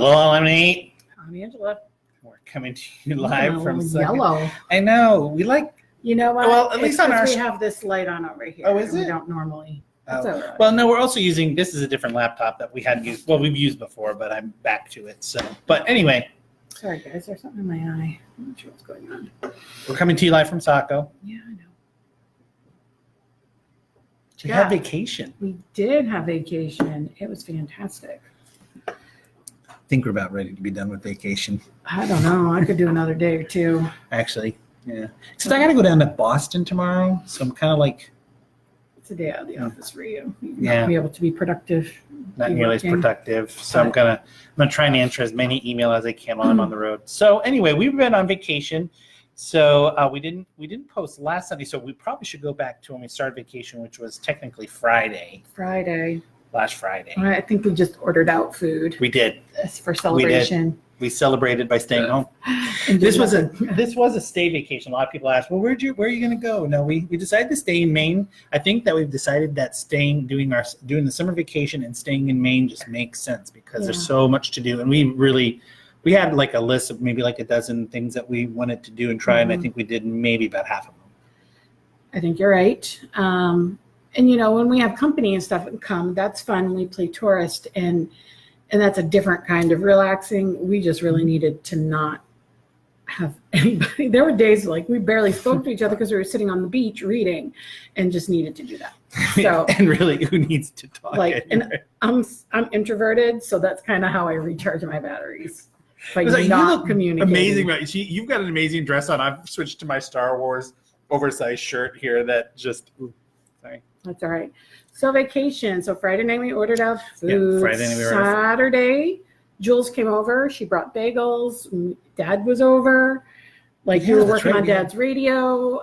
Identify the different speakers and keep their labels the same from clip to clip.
Speaker 1: Hello, Lemonade.
Speaker 2: I'm Angela.
Speaker 1: We're coming to you live from
Speaker 2: yellow.
Speaker 1: I know. We like.
Speaker 2: You know what?
Speaker 1: Well, at least on our.
Speaker 2: We have this light on over here.
Speaker 1: Oh, is
Speaker 2: We
Speaker 1: it?
Speaker 2: don't normally. That's
Speaker 1: Oh.
Speaker 2: all right.
Speaker 1: Well, no, we're also using. This is a different laptop that we hadn't used. Well, we've used before, but I'm back to it. So, but anyway,
Speaker 2: Sorry, guys. There's something in my eye. I'm not sure what's going on.
Speaker 1: we're coming to you live from Saco.
Speaker 2: Yeah, I know.
Speaker 1: We
Speaker 2: Yeah.
Speaker 1: had vacation.
Speaker 2: We did have vacation. It was fantastic.
Speaker 1: I think we're about ready to be done with vacation.
Speaker 2: I don't know. I could do another day or two.
Speaker 1: Actually, yeah. Except I got to go down to Boston tomorrow, so I'm kind of like
Speaker 2: It's a day out of the office for you.
Speaker 1: Yeah.
Speaker 2: Not be able to be productive.
Speaker 1: not
Speaker 2: Be
Speaker 1: nearly as
Speaker 2: working.
Speaker 1: productive. So I'm gonna try and answer as many email as I can while I'm on the road. So anyway, we've been on vacation. So we didn't post last Sunday. So we probably should go back to when we started vacation, which was technically Friday, last Friday.
Speaker 2: I think we just ordered out food
Speaker 1: We did.
Speaker 2: for celebration.
Speaker 1: We celebrated by staying home.
Speaker 2: And
Speaker 1: This was
Speaker 2: did
Speaker 1: a stay vacation. A lot of people ask, well, where are you going to go? No, we decided to stay in Maine. I think that we've decided that doing the summer vacation and staying in Maine just makes sense because there's so much to do. And we had like a list of maybe like a dozen things that we wanted to do and try. And I think we did maybe about half of them.
Speaker 2: I think you're right. And when we have company and stuff come, that's fun. We play tourist and that's a different kind of relaxing. We just really needed to not have anybody. There were days like we barely spoke to each other because we were sitting on the beach reading and just needed to do that. So
Speaker 1: and really, who needs to talk?
Speaker 2: like,
Speaker 1: anyway?
Speaker 2: and I'm introverted, so that's kind of how I recharge my batteries. By
Speaker 1: It's like, you
Speaker 2: not
Speaker 1: look
Speaker 2: communicating.
Speaker 1: amazing, right? You've got an amazing dress on. I've switched to my Star Wars oversized shirt here that just, sorry.
Speaker 2: That's all right. So vacation. So Friday night we ordered out food.
Speaker 1: Yeah, Friday night we ordered
Speaker 2: Saturday, Jules came over. She brought bagels. Dad was over. Like you were
Speaker 1: that's
Speaker 2: working
Speaker 1: right,
Speaker 2: on
Speaker 1: yeah.
Speaker 2: Dad's radio.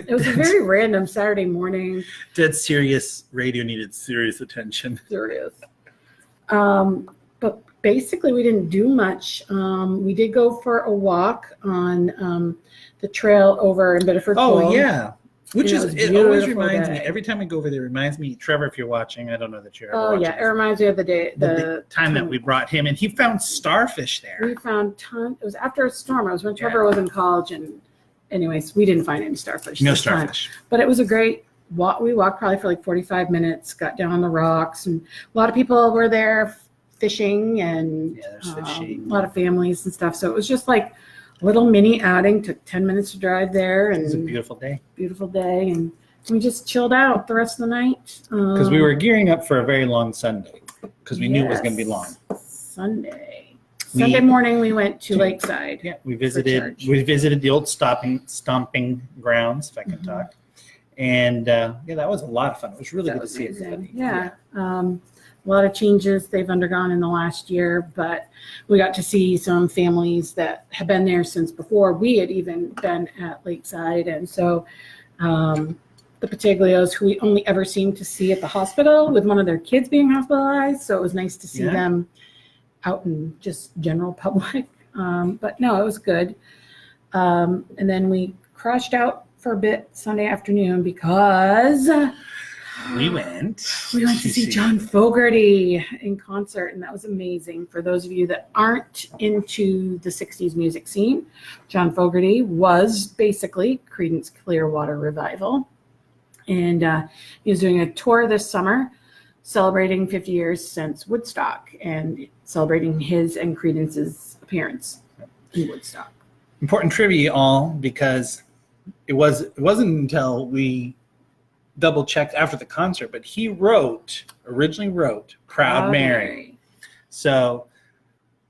Speaker 2: It was a very random Saturday morning.
Speaker 1: Dead serious radio needed serious attention.
Speaker 2: Serious. But basically we didn't do much. We did go for a walk on the trail over in Biddeford.
Speaker 1: Oh,
Speaker 2: Cove.
Speaker 1: yeah. Which
Speaker 2: Yeah,
Speaker 1: is,
Speaker 2: it was
Speaker 1: it always
Speaker 2: beautiful
Speaker 1: reminds me,
Speaker 2: day.
Speaker 1: every time I go over there, it reminds me, Trevor, if you're watching, I don't know that you're ever
Speaker 2: Oh
Speaker 1: watching.
Speaker 2: yeah, it reminds me of the day,
Speaker 1: the time that we brought him and he found starfish
Speaker 2: We
Speaker 1: there.
Speaker 2: found it was after a storm. It was when Trevor was in college, and anyways, we didn't find any starfish.
Speaker 1: No
Speaker 2: this time.
Speaker 1: starfish.
Speaker 2: But it was a great walk. We walked probably for like 45 minutes, got down on the rocks, and a lot of people were there fishing, and
Speaker 1: Yeah, there's fishing.
Speaker 2: a lot of families and stuff. So it was just like a little mini outing. Took 10 minutes to drive there,
Speaker 1: It was a
Speaker 2: and
Speaker 1: beautiful day.
Speaker 2: beautiful day, and we just chilled out the rest of the night.
Speaker 1: Because we were gearing up for a very long Sunday because we knew it was going to be long.
Speaker 2: Sunday
Speaker 1: We-
Speaker 2: morning, we went to Lakeside.
Speaker 1: Yeah, we visited
Speaker 2: church.
Speaker 1: the old stomping grounds, if I can
Speaker 2: Mhm.
Speaker 1: talk. And that was a lot of fun. It was really
Speaker 2: That
Speaker 1: good to
Speaker 2: was
Speaker 1: see
Speaker 2: amazing.
Speaker 1: everybody.
Speaker 2: Yeah. A lot of changes they've undergone in the last year, but we got to see some families that have been there since before we had even been at Lakeside. And so the Pataglios, who we only ever seemed to see at the hospital with one of their kids being hospitalized. So it was nice to see
Speaker 1: Yeah.
Speaker 2: them out in just general public. But no, it was good. And then we crashed out for a bit Sunday afternoon because
Speaker 1: We went
Speaker 2: to see John Fogerty in concert, and that was amazing. For those of you that aren't into the 60s music scene, John Fogerty was basically Creedence Clearwater Revival. And he was doing a tour this summer celebrating 50 years since Woodstock and celebrating his and Creedence's appearance in Woodstock.
Speaker 1: Important trivia, all because it wasn't until we double checked after the concert, but he originally wrote Proud Mary. So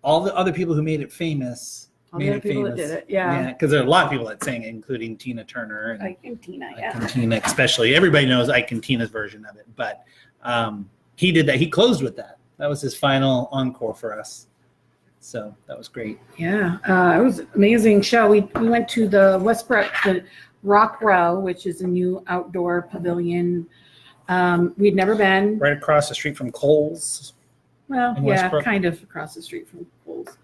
Speaker 1: all the other people who made it famous
Speaker 2: All the other people that did it, yeah.
Speaker 1: because there are a lot of people that sang it, including Tina Turner and
Speaker 2: Ike and Tina,
Speaker 1: Ike
Speaker 2: yeah.
Speaker 1: and Tina, especially. Everybody knows Ike and Tina's version of it, but he did that. He closed with that. That was his final encore for us. So that was great.
Speaker 2: Yeah, it was an amazing show. We went to the Westbrook, the Rock Row, which is a new outdoor pavilion. We'd never been.
Speaker 1: Right across the street from Kohl's.
Speaker 2: Well,
Speaker 1: in
Speaker 2: yeah,
Speaker 1: Westbrook.
Speaker 2: kind of across the street from Kohl's.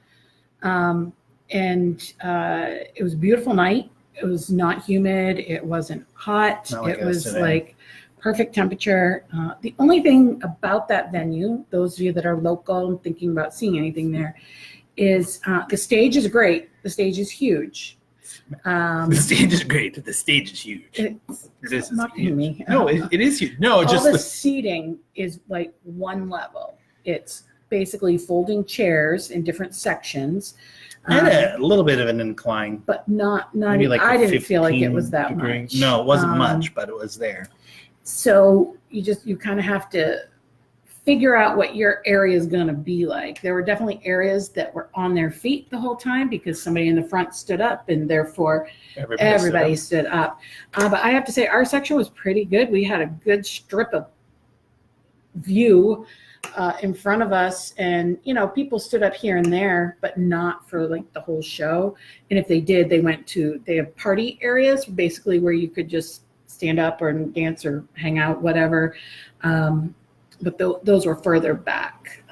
Speaker 2: And it was a beautiful night. It was not humid. It wasn't hot.
Speaker 1: Not like
Speaker 2: It
Speaker 1: it is
Speaker 2: was
Speaker 1: today.
Speaker 2: like perfect temperature. The only thing about that venue, those of you that are local and thinking about seeing anything there, is the stage is great. The stage is huge.
Speaker 1: The stage is great. The stage is huge. It is
Speaker 2: mocking
Speaker 1: huge.
Speaker 2: me.
Speaker 1: No, it is huge. No,
Speaker 2: all
Speaker 1: just
Speaker 2: the seating is like one level. It's basically folding chairs in different sections.
Speaker 1: And a little bit of an incline.
Speaker 2: But not
Speaker 1: Maybe like
Speaker 2: I didn't feel like it was that
Speaker 1: degree.
Speaker 2: much.
Speaker 1: No, it wasn't much, but it was there.
Speaker 2: So you kind of have to figure out what your area is going to be like. There were definitely areas that were on their feet the whole time because somebody in the front stood up, and therefore everybody stood up. But I have to say our section was pretty good. We had a good strip of view in front of us, and people stood up here and there, but not for like the whole show. And if they did, they have party areas basically where you could just stand up or dance or hang out, whatever. But those were further back.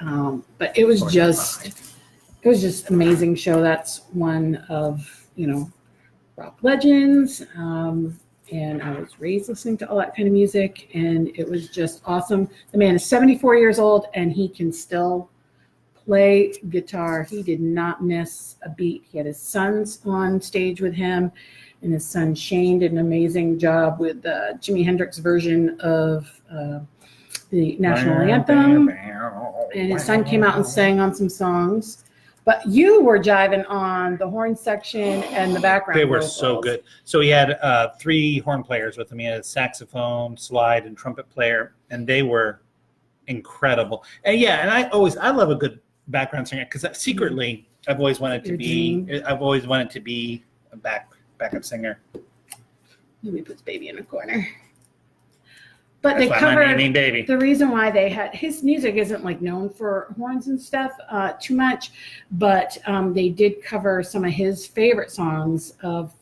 Speaker 2: But it was just amazing show. That's one of rock legends. And I was raised listening to all that kind of music, and it was just awesome. The man is 74 years old, and he can still play guitar. He did not miss a beat. He had his sons on stage with him, and his son Shane did an amazing job with the Jimi Hendrix version of the national anthem. And his son came out and sang on some songs. But you were jiving on the horn section and the background.
Speaker 1: They were
Speaker 2: vocals.
Speaker 1: so good. So he had 3 horn players with him. He had a saxophone, slide, and trumpet player, and they were incredible. And I love a good background singer because secretly I've always wanted to be a backup singer.
Speaker 2: Maybe puts baby in a corner. But
Speaker 1: That's
Speaker 2: they covered
Speaker 1: baby.
Speaker 2: The reason why they had his music isn't like known for horns and stuff too much, but they did cover some of his favorite songs of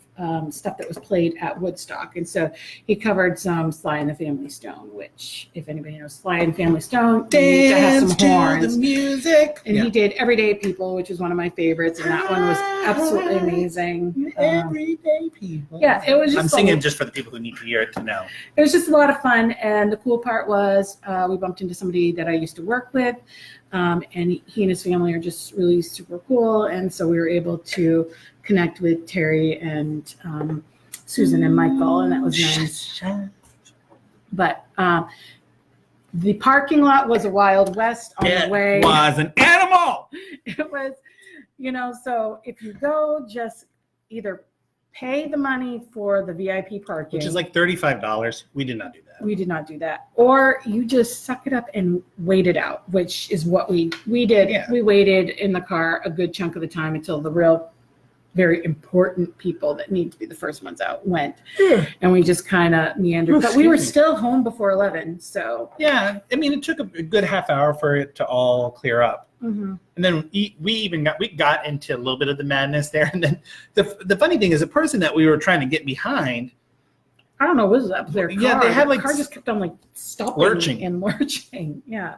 Speaker 2: stuff that was played at Woodstock. And so he covered some Sly and the Family Stone, which if anybody knows Sly and the Family Stone, you need to have some horns.
Speaker 1: The music.
Speaker 2: And he did Everyday People, which was one of my favorites, and that one was absolutely amazing.
Speaker 1: Everyday People.
Speaker 2: Yeah, it was just
Speaker 1: I'm singing just for the people who need to hear it to know.
Speaker 2: It was just a lot of fun, and the cool part was we bumped into somebody that I used to work with, and he and his family are just really super cool, and so we were able to connect with Terry and Susan and Michael, and that was nice. But the parking lot was a Wild West on the way.
Speaker 1: It was an animal.
Speaker 2: It was, so if you go, just either pay the money for the VIP parking,
Speaker 1: Which is like $35. We did not do that.
Speaker 2: We did not do that. Or you just suck it up and wait it out, which is what we did.
Speaker 1: Yeah.
Speaker 2: We waited in the car a good chunk of the time until the real very important people that need to be the first ones out went. And we just kind of meandered. But we were still home before 11. So
Speaker 1: yeah, I mean, it took a good half hour for it to all clear up.
Speaker 2: Mm-hmm.
Speaker 1: And then we got into a little bit of the madness there. And then the funny thing is the person that we were trying to get behind,
Speaker 2: I don't know what was up their car.
Speaker 1: Yeah, they had
Speaker 2: the car just kept on like stopping and lurching. Yeah.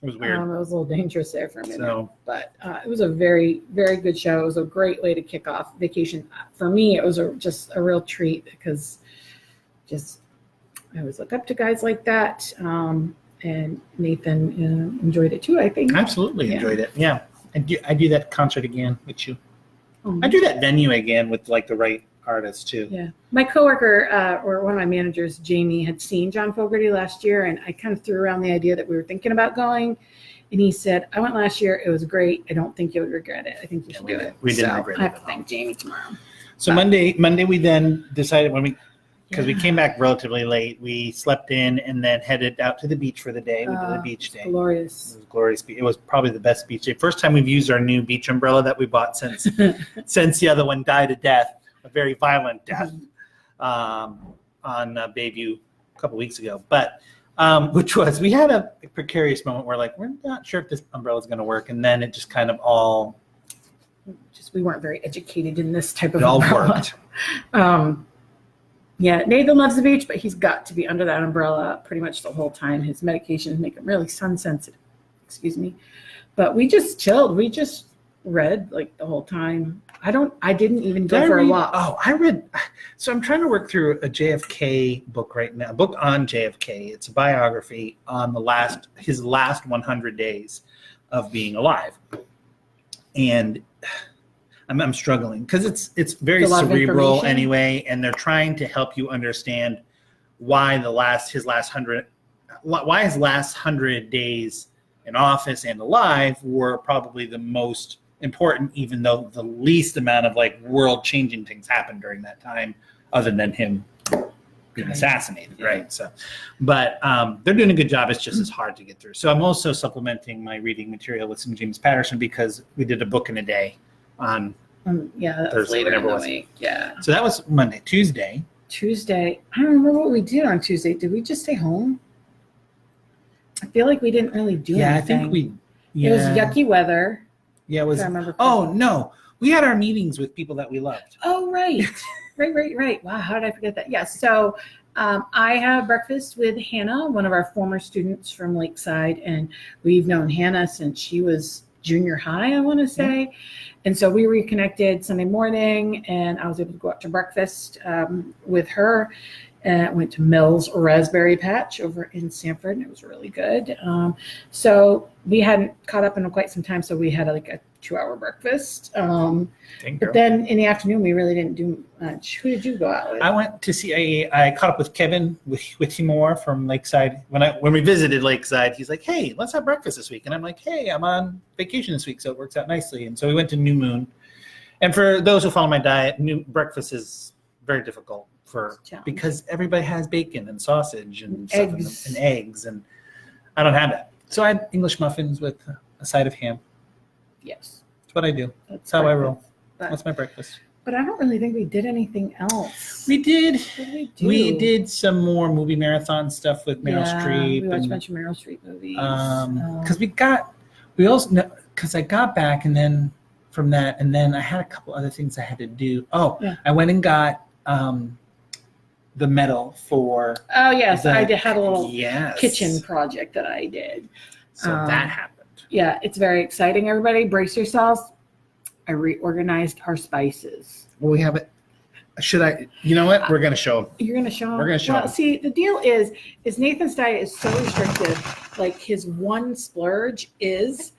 Speaker 1: It was weird.
Speaker 2: It was a little dangerous there for a minute.
Speaker 1: So,
Speaker 2: but it was a very, very good show. It was a great way to kick off vacation. For me, it was just a real treat because I always look up to guys like that. And Nathan enjoyed it too, I think.
Speaker 1: Absolutely enjoyed it. Yeah. I do that concert again with you.
Speaker 2: Oh.
Speaker 1: I do that venue again with like the right artists too.
Speaker 2: Yeah. My coworker or one of my managers, Jamie, had seen John Fogerty last year, and I kind of threw around the idea that we were thinking about going. And he said, I went last year. It was great. I don't think you would regret it. I think you should do it.
Speaker 1: We didn't regret it.
Speaker 2: I have to thank Jamie tomorrow.
Speaker 1: So Monday we then decided because we came back relatively late, we slept in and then headed out to the beach for the day. We did a beach day.
Speaker 2: Glorious.
Speaker 1: It was glorious. It was probably the best beach day. First time we've used our new beach umbrella that we bought since the other one died a death, a very violent death, on Bayview a couple weeks ago. But we had a precarious moment where we're not sure if this umbrella is going to work, and then it just kind of all.
Speaker 2: We weren't very educated in this type of
Speaker 1: it all
Speaker 2: umbrella.
Speaker 1: worked.
Speaker 2: Yeah, Nathan loves the beach, but he's got to be under that umbrella pretty much the whole time. His medications make him really sun sensitive. Excuse me. But we just chilled. We just read like the whole time. I didn't even
Speaker 1: Did
Speaker 2: go
Speaker 1: I
Speaker 2: for a
Speaker 1: read-
Speaker 2: walk.
Speaker 1: Oh, I read. So I'm trying to work through a JFK book right now. A book on JFK. It's a biography on his last 100 days of being alive, and I'm struggling because it's very
Speaker 2: It's a lot of
Speaker 1: cerebral
Speaker 2: information.
Speaker 1: anyway, and they're trying to help you understand why his last 100 days in office and alive were probably the most important, even though the least amount of like world changing things happened during that time, other than him being assassinated, right? So, but they're doing a good job. It's just as hard to get through. So I'm also supplementing my reading material with some James Patterson because we did a book in a day on
Speaker 2: Yeah, that was
Speaker 1: Thursday,
Speaker 2: later in
Speaker 1: whatever it
Speaker 2: the
Speaker 1: was.
Speaker 2: week. Yeah.
Speaker 1: So that was Monday. Tuesday.
Speaker 2: Tuesday. I don't remember what we did on Tuesday. Did we just stay home? I feel like we didn't really do
Speaker 1: Yeah,
Speaker 2: anything.
Speaker 1: I think we.
Speaker 2: It was yucky weather.
Speaker 1: Yeah, it was.
Speaker 2: if I remember
Speaker 1: Oh no, we had our meetings with people that we loved.
Speaker 2: Oh, right. right. Wow, how did I forget that? Yes. So I have breakfast with Hannah, one of our former students from Lakeside, and we've known Hannah since she was junior high, I want to say. And so we reconnected Sunday morning, and I was able to go out to breakfast with her. Went to Mills Raspberry Patch over in Sanford, and it was really good. So we hadn't caught up in quite some time, so we had like a 2-hour breakfast. But then in the afternoon, we really didn't do much. Who did you go out with?
Speaker 1: I went to see. I caught up with Kevin with Timor from Lakeside. When we visited Lakeside, he's like, "Hey, let's have breakfast this week," and I'm like, "Hey, I'm on vacation this week, so it works out nicely." And so we went to New Moon. And for those who follow my diet, breakfast is very difficult because everybody has bacon and sausage and
Speaker 2: Eggs.
Speaker 1: and eggs, and I don't have that. So I had English muffins with a side of ham.
Speaker 2: Yes.
Speaker 1: That's what I do.
Speaker 2: That's
Speaker 1: how I roll.
Speaker 2: breakfast. But,
Speaker 1: That's my breakfast.
Speaker 2: but I don't really think we did anything else.
Speaker 1: We did.
Speaker 2: What did we do?
Speaker 1: We did some more movie marathon stuff with Meryl Streep.
Speaker 2: We watched a
Speaker 1: and,
Speaker 2: bunch of Meryl Streep movies.
Speaker 1: because I got back and then from that, and then I had a couple other things I had to do. I went and got the medal for.
Speaker 2: Oh yes,
Speaker 1: the,
Speaker 2: I had a little
Speaker 1: yes.
Speaker 2: kitchen project that I did.
Speaker 1: So that happened.
Speaker 2: Yeah, it's very exciting. Everybody, brace yourselves. I reorganized our spices.
Speaker 1: Well, we have it. Should I? You know what? We're gonna show them.
Speaker 2: You're gonna show them.
Speaker 1: We're gonna show
Speaker 2: Well,
Speaker 1: them.
Speaker 2: see, the deal is Nathan's diet is so restrictive. Like his one splurge is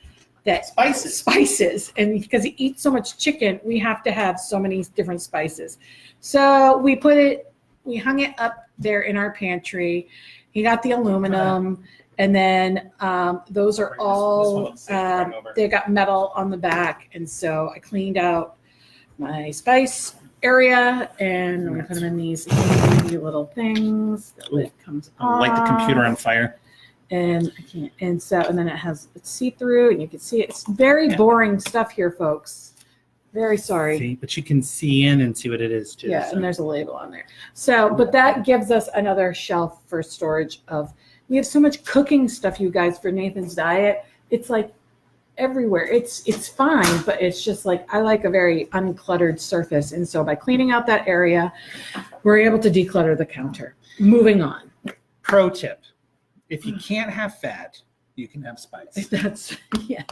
Speaker 2: that spices, and because he eats so much chicken, we have to have so many different spices. So we hung it up there in our pantry. He got the aluminum, and then those are all they got metal on the back, and so I cleaned out my spice area, and I'm gonna put them in these little things. The lid comes off.
Speaker 1: Light the computer on fire.
Speaker 2: And I can't. And then it's see-through, and you can see it. It's very boring stuff here, folks. Very sorry.
Speaker 1: See, but you can see in and see what it is too.
Speaker 2: Yeah,
Speaker 1: so.
Speaker 2: and there's a label on there. So, but that gives us another shelf for storage of. We have so much cooking stuff, you guys, for Nathan's diet. It's like everywhere. It's fine, but it's just like I like a very uncluttered surface, and so by cleaning out that area, we're able to declutter the counter. Moving on.
Speaker 1: Pro tip: if you can't have fat, you can have spice.
Speaker 2: That's yes.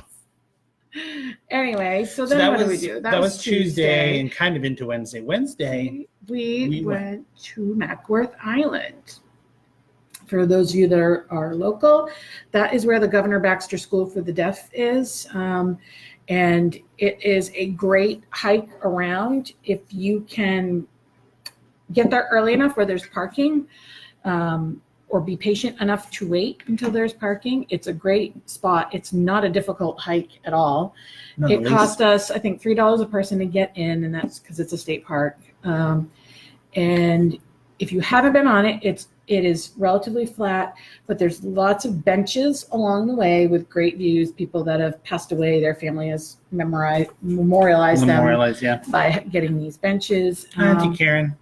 Speaker 2: Anyway, so then what did we do?
Speaker 1: That was Tuesday and kind of into Wednesday. Wednesday,
Speaker 2: we went to Mackworth Island. For those of you that are local, that is where the Governor Baxter School for the Deaf is. And it is a great hike around. If you can get there early enough where there's parking, or be patient enough to wait until there's parking, it's a great spot. It's not a difficult hike at all.
Speaker 1: No,
Speaker 2: it cost us, I think, $3 a person to get in, and that's because it's a state park. And if you haven't been on it, it is relatively flat, but there's lots of benches along the way with great views. People that have passed away, their family has memorialized them by getting these benches.
Speaker 1: Auntie Karen.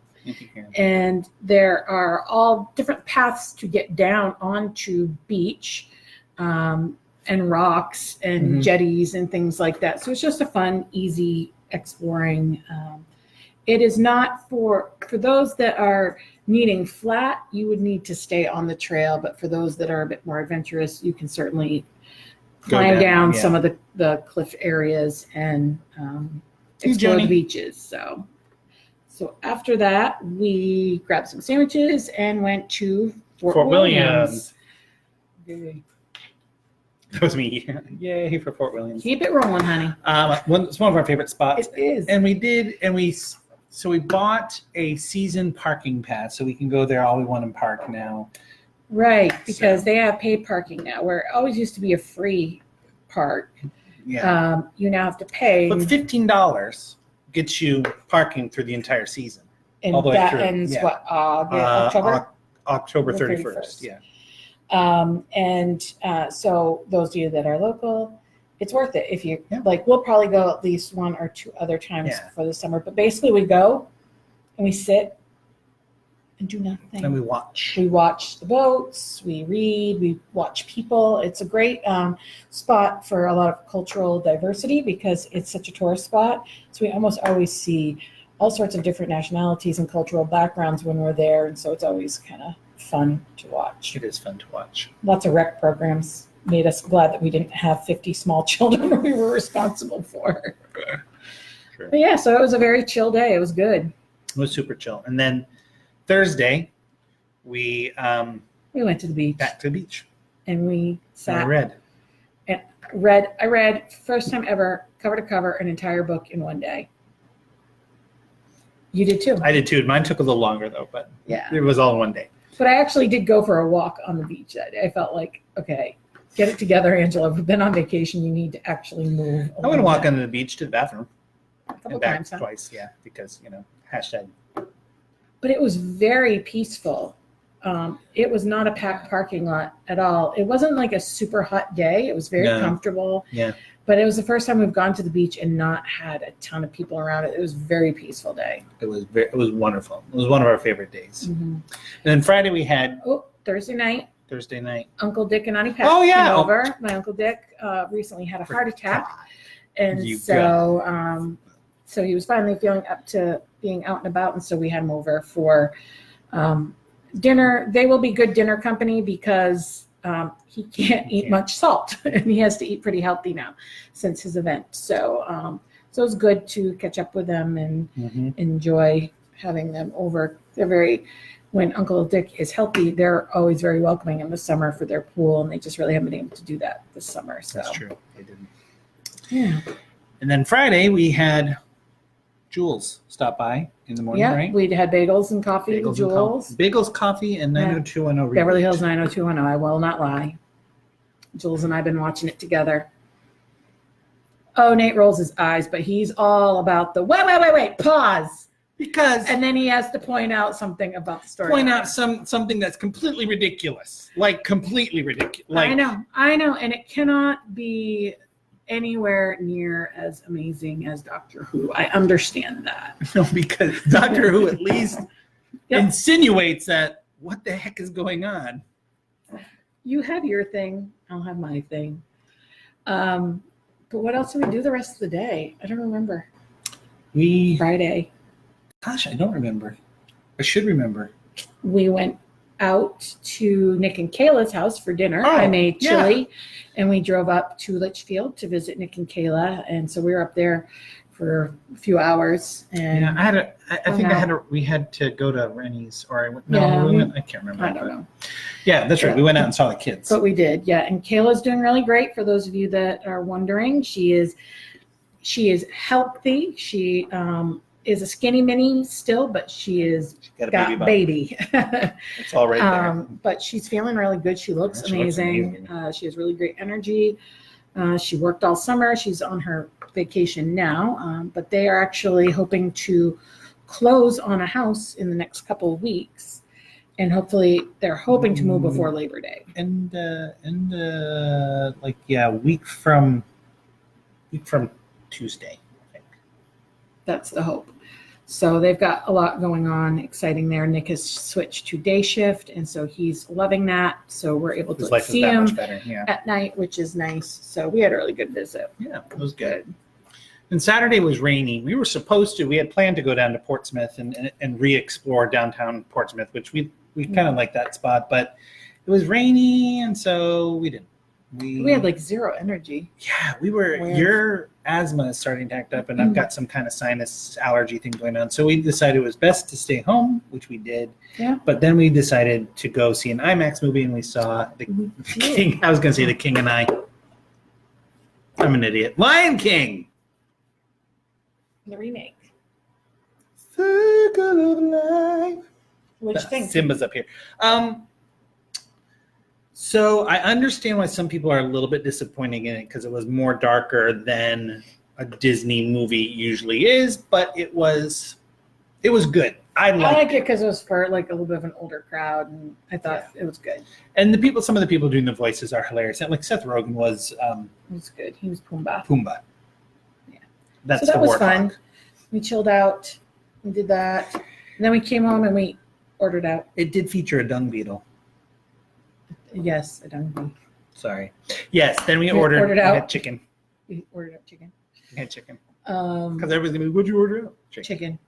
Speaker 2: And there are all different paths to get down onto beach and rocks and jetties and things like that. So it's just a fun, easy exploring. It is not for those that are needing flat, you would need to stay on the trail. But for those that are a bit more adventurous, you can certainly climb down
Speaker 1: yeah.
Speaker 2: some of the cliff areas and
Speaker 1: See you,
Speaker 2: explore the
Speaker 1: Jenny.
Speaker 2: beaches. So after that, we grabbed some sandwiches and went to Fort Williams. Yay.
Speaker 1: That was me. Yay for Fort Williams.
Speaker 2: Keep it rolling, honey.
Speaker 1: It's one of our favorite spots.
Speaker 2: It is.
Speaker 1: And we bought a season parking pass, so we can go there all we want and park now.
Speaker 2: Right, because
Speaker 1: So-
Speaker 2: they have paid parking now, where it always used to be a free park.
Speaker 1: Yeah.
Speaker 2: You now have to pay,
Speaker 1: But $15 gets you parking through the entire season.
Speaker 2: and
Speaker 1: all the way
Speaker 2: that
Speaker 1: through,
Speaker 2: ends
Speaker 1: yeah.
Speaker 2: October?
Speaker 1: October
Speaker 2: The
Speaker 1: 31st.
Speaker 2: 31st.
Speaker 1: Yeah.
Speaker 2: So those of you that are local, it's worth it. If you
Speaker 1: Yeah.
Speaker 2: like, we'll probably go at least one or two other times
Speaker 1: Yeah.
Speaker 2: for the summer. But basically, we go and we sit and do nothing.
Speaker 1: And we watch.
Speaker 2: We watch the boats, we read, we watch people. It's a great spot for a lot of cultural diversity because it's such a tourist spot. So we almost always see all sorts of different nationalities and cultural backgrounds when we're there. And so it's always kind of fun to watch.
Speaker 1: It is fun to watch.
Speaker 2: Lots of rec programs made us glad that we didn't have 50 small children we were responsible for.
Speaker 1: Sure.
Speaker 2: But yeah, so it was a very chill day. It was good.
Speaker 1: It was super chill. And then Thursday, we
Speaker 2: We went to the beach
Speaker 1: back to the beach.
Speaker 2: and we
Speaker 1: And
Speaker 2: sat.
Speaker 1: I read.
Speaker 2: I read first time ever, cover to cover, an entire book in one day. You did too.
Speaker 1: I did too. Mine took a little longer though, but
Speaker 2: Yeah.
Speaker 1: it was all in one day.
Speaker 2: But I actually did go for a walk on the beach that day. I felt like, okay, get it together, Angela. We've been on vacation. You need to actually move.
Speaker 1: I went to walk on the beach to the bathroom
Speaker 2: a couple
Speaker 1: and back
Speaker 2: times. Huh?
Speaker 1: twice. Yeah, because hashtag.
Speaker 2: But it was very peaceful. It was not a packed parking lot at all. It wasn't like a super hot day. It was very
Speaker 1: No.
Speaker 2: comfortable.
Speaker 1: Yeah.
Speaker 2: But it was the first time we've gone to the beach and not had a ton of people around it. It was a very peaceful day.
Speaker 1: It was wonderful. It was one of our favorite days.
Speaker 2: Mm-hmm.
Speaker 1: And then Friday we had
Speaker 2: Oh, Thursday night,
Speaker 1: Thursday night.
Speaker 2: Uncle Dick and Auntie Pat
Speaker 1: Oh, yeah.
Speaker 2: came over. My Uncle Dick recently had a heart attack. And
Speaker 1: You
Speaker 2: so he was finally feeling up to being out and about. And so we had him over for dinner. They will be good dinner company because he can't eat much salt and he has to eat pretty healthy now since his event. So it was good to catch up with them and
Speaker 1: Mm-hmm.
Speaker 2: enjoy having them over. When Uncle Dick is healthy, they're always very welcoming in the summer for their pool. And they just really haven't been able to do that this summer. So
Speaker 1: That's true. They didn't.
Speaker 2: yeah.
Speaker 1: And then Friday we had Jules stop by in the morning,
Speaker 2: Yeah,
Speaker 1: right?
Speaker 2: we had bagels and coffee with Jules.
Speaker 1: Bagels, coffee, and
Speaker 2: Yeah.
Speaker 1: 90210
Speaker 2: Beverly Hills 90210. I will not lie. Jules and I have been watching it together. Oh, Nate rolls his eyes, but he's all about the wait, pause.
Speaker 1: Because
Speaker 2: And then he has to point out something about the story.
Speaker 1: point out something that's completely ridiculous. Like completely ridiculous. Like
Speaker 2: I know. And it cannot be anywhere near as amazing as Doctor Who. I understand that.
Speaker 1: no, because Doctor Who at least
Speaker 2: Yep.
Speaker 1: insinuates that what the heck is going on?
Speaker 2: You have your thing. I'll have my thing. But what else did we do the rest of the day? I don't remember. Friday.
Speaker 1: Gosh, I don't remember. I should remember.
Speaker 2: We went out to Nick and Kayla's house for dinner.
Speaker 1: Oh,
Speaker 2: I made
Speaker 1: yeah.
Speaker 2: chili and we drove up to Litchfield to visit Nick and Kayla. And so we were up there for a few hours. And
Speaker 1: Yeah, we had to go to Rennie's or I can't remember.
Speaker 2: I don't know.
Speaker 1: Yeah, that's right.
Speaker 2: Yeah.
Speaker 1: We went out and saw the kids.
Speaker 2: But we did, yeah. And Kayla's doing really great. For those of you that are wondering, she is healthy. She is a skinny mini still, but she is
Speaker 1: Got a
Speaker 2: got
Speaker 1: baby.
Speaker 2: baby.
Speaker 1: It's all right there.
Speaker 2: But she's feeling really good. She looks
Speaker 1: She looks
Speaker 2: amazing.
Speaker 1: amazing.
Speaker 2: She has really great energy. She worked all summer. She's on her vacation now, but they are actually hoping to close on a house in the next couple of weeks. And hopefully they're hoping to move before Labor Day.
Speaker 1: And week from Tuesday, I think.
Speaker 2: That's the hope. So they've got a lot going on, exciting there. Nick has switched to day shift, and so he's loving that. So we're able
Speaker 1: His
Speaker 2: to
Speaker 1: life is
Speaker 2: see
Speaker 1: that
Speaker 2: him
Speaker 1: much better. Yeah.
Speaker 2: at night, which is nice. So we had a really good visit.
Speaker 1: Yeah, it was good. And Saturday was rainy. We had planned to go down to Portsmouth and re-explore downtown Portsmouth, which we kind of like that spot, but it was rainy, and so we didn't.
Speaker 2: We had like zero energy.
Speaker 1: Yeah, we were.
Speaker 2: Weird.
Speaker 1: Your asthma is starting to act up, and I've got some kind of sinus allergy thing going on. So we decided it was best to stay home, which we did.
Speaker 2: Yeah.
Speaker 1: But then we decided to go see an IMAX movie, and we saw the King. I was going to say The King and I. I'm an idiot. Lion King.
Speaker 2: The remake.
Speaker 1: Circle of Life.
Speaker 2: Which thing?
Speaker 1: Simba's up here. So I understand why some people are a little bit disappointed in it because it was more darker than a Disney movie usually is, but it was good. I
Speaker 2: like it because it was for like a little bit of an older crowd, and I thought it was good.
Speaker 1: And some of the people doing the voices are hilarious. And like Seth Rogen was
Speaker 2: it was good. He was Pumbaa.
Speaker 1: Pumbaa.
Speaker 2: Yeah.
Speaker 1: That's
Speaker 2: so that
Speaker 1: the
Speaker 2: was
Speaker 1: warthog.
Speaker 2: fun. We chilled out. We did that. And then we came home and we ordered out.
Speaker 1: It did feature a dung beetle.
Speaker 2: Yes, I don't know.
Speaker 1: Sorry. Yes, then we
Speaker 2: We ordered
Speaker 1: ordered
Speaker 2: out.
Speaker 1: chicken.
Speaker 2: We ordered out chicken.
Speaker 1: We had chicken.
Speaker 2: Um,
Speaker 1: Because everybody's going to be, what'd you order out?
Speaker 2: chicken.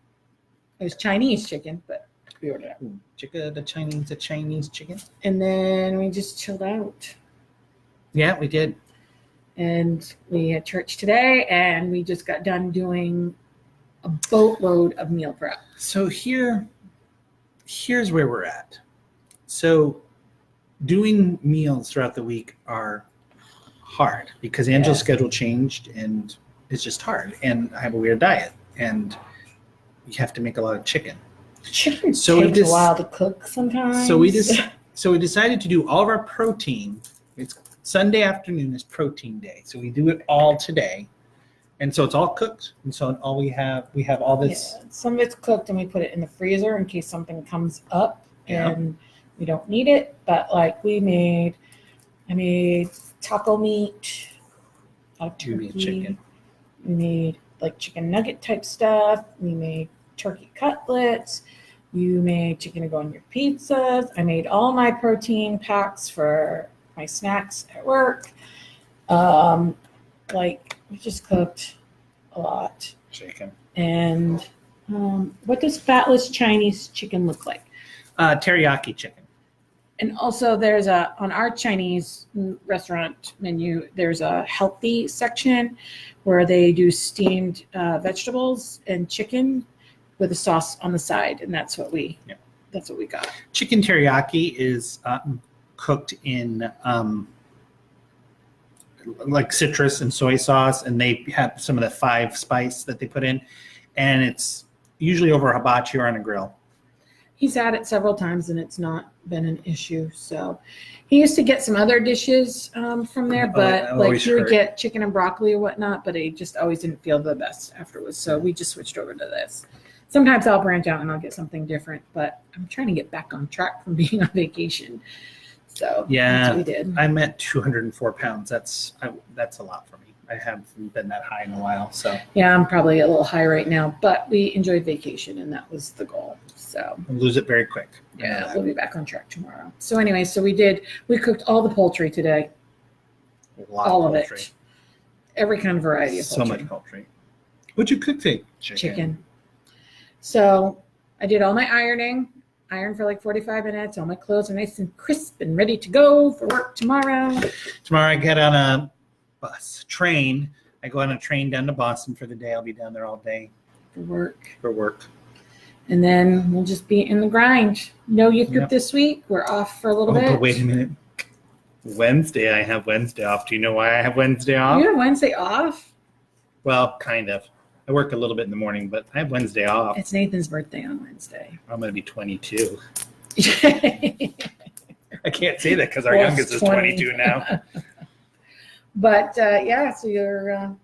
Speaker 2: It was Chinese chicken, but we ordered out.
Speaker 1: Ooh, chicken, the Chinese chicken.
Speaker 2: And then we just chilled out.
Speaker 1: Yeah, we did.
Speaker 2: And we had church today, and we just got done doing a boatload of meal prep.
Speaker 1: So here's where we're at. So doing meals throughout the week are hard because Angela's
Speaker 2: Yes.
Speaker 1: schedule changed and it's just hard. And I have a weird diet and you have to make a lot of chicken.
Speaker 2: Chicken
Speaker 1: So
Speaker 2: takes
Speaker 1: this-
Speaker 2: a while to cook sometimes.
Speaker 1: So we decided to do all of our protein. It's Sunday afternoon is protein day. So we do it all today. And so it's all cooked. And so all we have all this.
Speaker 2: Yeah, some of it's cooked, and we put it in the freezer in case something comes up
Speaker 1: Yeah.
Speaker 2: and we don't need it. But like I made taco meat, out of
Speaker 1: You made
Speaker 2: turkey.
Speaker 1: chicken.
Speaker 2: We made like chicken nugget type stuff. We made turkey cutlets. You made chicken to go on your pizzas. I made all my protein packs for my snacks at work. We just cooked a lot.
Speaker 1: Chicken.
Speaker 2: And what does fatless Chinese chicken look like?
Speaker 1: Teriyaki chicken.
Speaker 2: And also on our Chinese restaurant menu, there's a healthy section where they do steamed vegetables and chicken with a sauce on the side. And that's what we got.
Speaker 1: Chicken teriyaki is cooked in like citrus and soy sauce, and they have some of the 5 spice that they put in, and it's usually over a hibachi or on a grill.
Speaker 2: He's had it several times and it's not been an issue. So he used to get some other dishes from there, but
Speaker 1: I've
Speaker 2: like
Speaker 1: always
Speaker 2: he would
Speaker 1: heard.
Speaker 2: get chicken and broccoli or whatnot, but he just always didn't feel the best afterwards. So we just switched over to this. Sometimes I'll branch out and I'll get something different, but I'm trying to get back on track from being on vacation. So
Speaker 1: Yeah.
Speaker 2: that's what we did.
Speaker 1: I'm at 204 pounds. That's a lot for me. I haven't been that high in a while. So
Speaker 2: Yeah, I'm probably a little high right now, but we enjoyed vacation and that was the goal. So
Speaker 1: I'll lose it very quick.
Speaker 2: yeah, we'll be back on track tomorrow. So anyway, we cooked all the poultry today.
Speaker 1: A lot
Speaker 2: All of
Speaker 1: poultry.
Speaker 2: it. Every kind of variety of
Speaker 1: So
Speaker 2: poultry.
Speaker 1: much poultry. What'd you cook today?
Speaker 2: Chicken. So I did all my ironed for like 45 minutes. All my clothes are nice and crisp and ready to go for work tomorrow.
Speaker 1: Tomorrow I get on a train. I go on a train down to Boston for the day. I'll be down there all day
Speaker 2: For work.
Speaker 1: for work.
Speaker 2: And then we'll just be in the grind. No youth group
Speaker 1: Yep.
Speaker 2: this week. We're off for a little
Speaker 1: Oh,
Speaker 2: bit.
Speaker 1: but wait a minute. Wednesday, I have Wednesday off. Do you know why I have Wednesday off?
Speaker 2: You have Wednesday off?
Speaker 1: Well, kind of. I work a little bit in the morning, but I have Wednesday off.
Speaker 2: It's Nathan's birthday on Wednesday.
Speaker 1: I'm going to be 22.
Speaker 2: But
Speaker 1: I can't say that because our
Speaker 2: Well,
Speaker 1: youngest is
Speaker 2: 20.
Speaker 1: 22 now.
Speaker 2: yeah, so you're
Speaker 1: It's going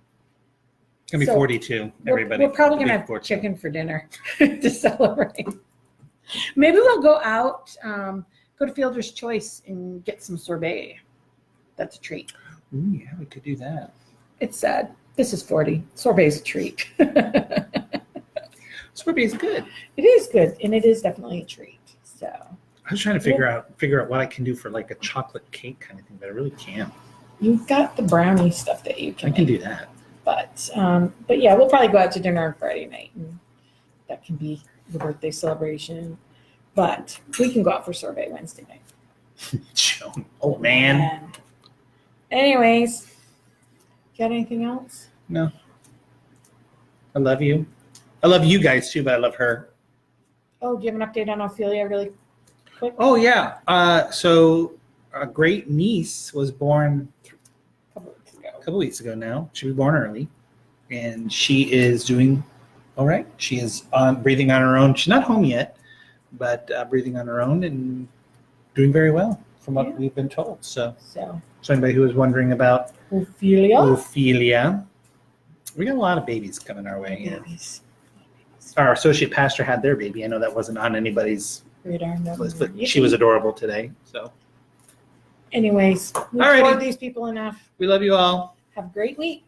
Speaker 1: to be
Speaker 2: So,
Speaker 1: 42, everybody.
Speaker 2: we're probably gonna
Speaker 1: Big
Speaker 2: have
Speaker 1: 42.
Speaker 2: chicken for dinner to celebrate. Maybe we'll go out, go to Fielder's Choice and get some sorbet. That's a treat.
Speaker 1: Ooh, yeah, we could do that.
Speaker 2: It's sad. This is 40. Sorbet's a treat.
Speaker 1: Sorbet's good.
Speaker 2: It is good, and it is definitely a treat. So
Speaker 1: I was trying to figure out what I can do for like a chocolate cake kind of thing, but I really can't.
Speaker 2: you've got the brownie stuff that you
Speaker 1: I
Speaker 2: can
Speaker 1: can
Speaker 2: make.
Speaker 1: do that.
Speaker 2: But yeah, we'll probably go out to dinner on Friday night, and that can be the birthday celebration. But we can go out for sorbet Wednesday night.
Speaker 1: Joan, old man.
Speaker 2: Anyways, got anything else?
Speaker 1: No. I love you. I love you guys too, but I love her.
Speaker 2: Oh, do you have an update on Ophelia really quick?
Speaker 1: Oh yeah. So a great niece was born
Speaker 2: A couple weeks ago.
Speaker 1: a couple weeks ago now. She was born early, and she is doing all right. She is breathing on her own. She's not home yet, but breathing on her own and doing very well from what we've been told. So anybody who was wondering about Ophelia, we got a lot of babies coming our way.
Speaker 2: Babies.
Speaker 1: Our associate pastor had their baby. I know that wasn't on anybody's
Speaker 2: Radar.
Speaker 1: list, but she was adorable today. So
Speaker 2: Anyways, we've
Speaker 1: Alrighty.
Speaker 2: bored these people enough.
Speaker 1: we love you all.
Speaker 2: Have a great week.